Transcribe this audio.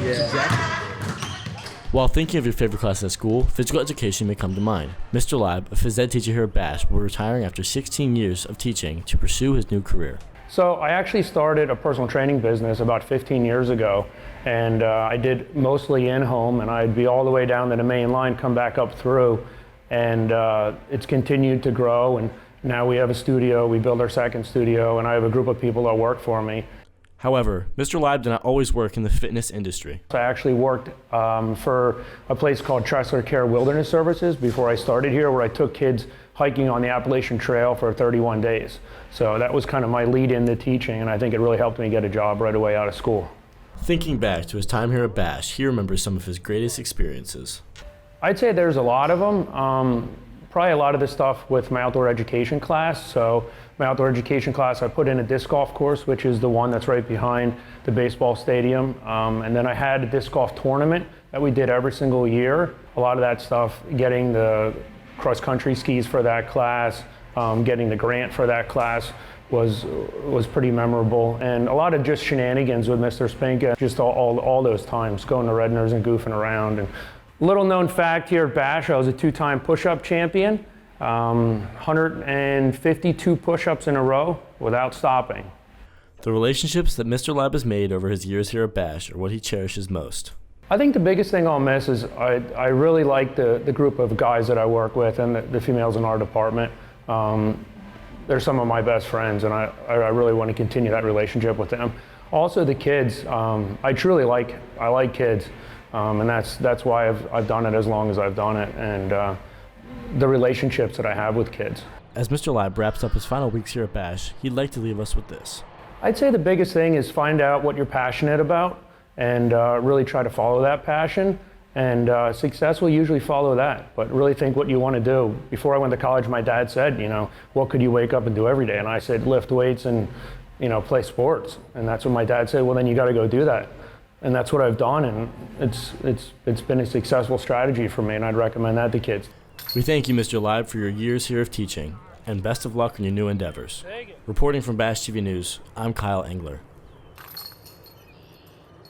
Yeah, exactly. While thinking of your favorite class at school, physical education may come to mind. Mr. Lieb, a phys ed teacher here at Bash, will be retiring after 16 years of teaching to pursue his new career. So I actually started a personal training business about 15 years ago, and I did mostly in-home, and I'd be all the way down to the main line, come back up through, and it's continued to grow, and now we have a studio, we build our second studio, and I have a group of people that work for me. However, Mr. Lieb did not always work in the fitness industry. I actually worked for a place called Tressler Care Wilderness Services before I started here, where I took kids hiking on the Appalachian Trail for 31 days. So that was kind of my lead into teaching, and I think it really helped me get a job right away out of school. Thinking back to his time here at Bash, he remembers some of his greatest experiences. I'd say there's a lot of them. Probably a lot of the stuff with my outdoor education class. So my outdoor education class, I put in a disc golf course, which is the one that's right behind the baseball stadium. And then I had a disc golf tournament that we did every single year. A lot of that stuff, getting the cross-country skis for that class, getting the grant for that class was pretty memorable. And a lot of just shenanigans with Mr. Spinka, just all those times, going to Redner's and goofing around. And little known fact here at Bash, I was a two-time push-up champion, 152 push-ups in a row without stopping. The relationships that Mr. Lieb has made over his years here at Bash are what he cherishes most. I think the biggest thing I'll miss is I really like the group of guys that I work with and the females in our department. They're some of my best friends, and I really want to continue that relationship with them. Also the kids, I like kids. And that's why I've done it as long as I've done it, and the relationships that I have with kids. As Mr. Lieb wraps up his final weeks here at Bash, he'd like to leave us with this. I'd say the biggest thing is find out what you're passionate about and really try to follow that passion, and success will usually follow that, but really think what you want to do. Before I went to college, my dad said, what could you wake up and do every day? And I said, lift weights and play sports. And that's what my dad said, well, then you got to go do that. And that's what I've done, and it's been a successful strategy for me, and I'd recommend that to kids. We thank you, Mr. Lieb, for your years here of teaching, and best of luck in your new endeavors. Reporting from Bash TV News, I'm Kyle Engler.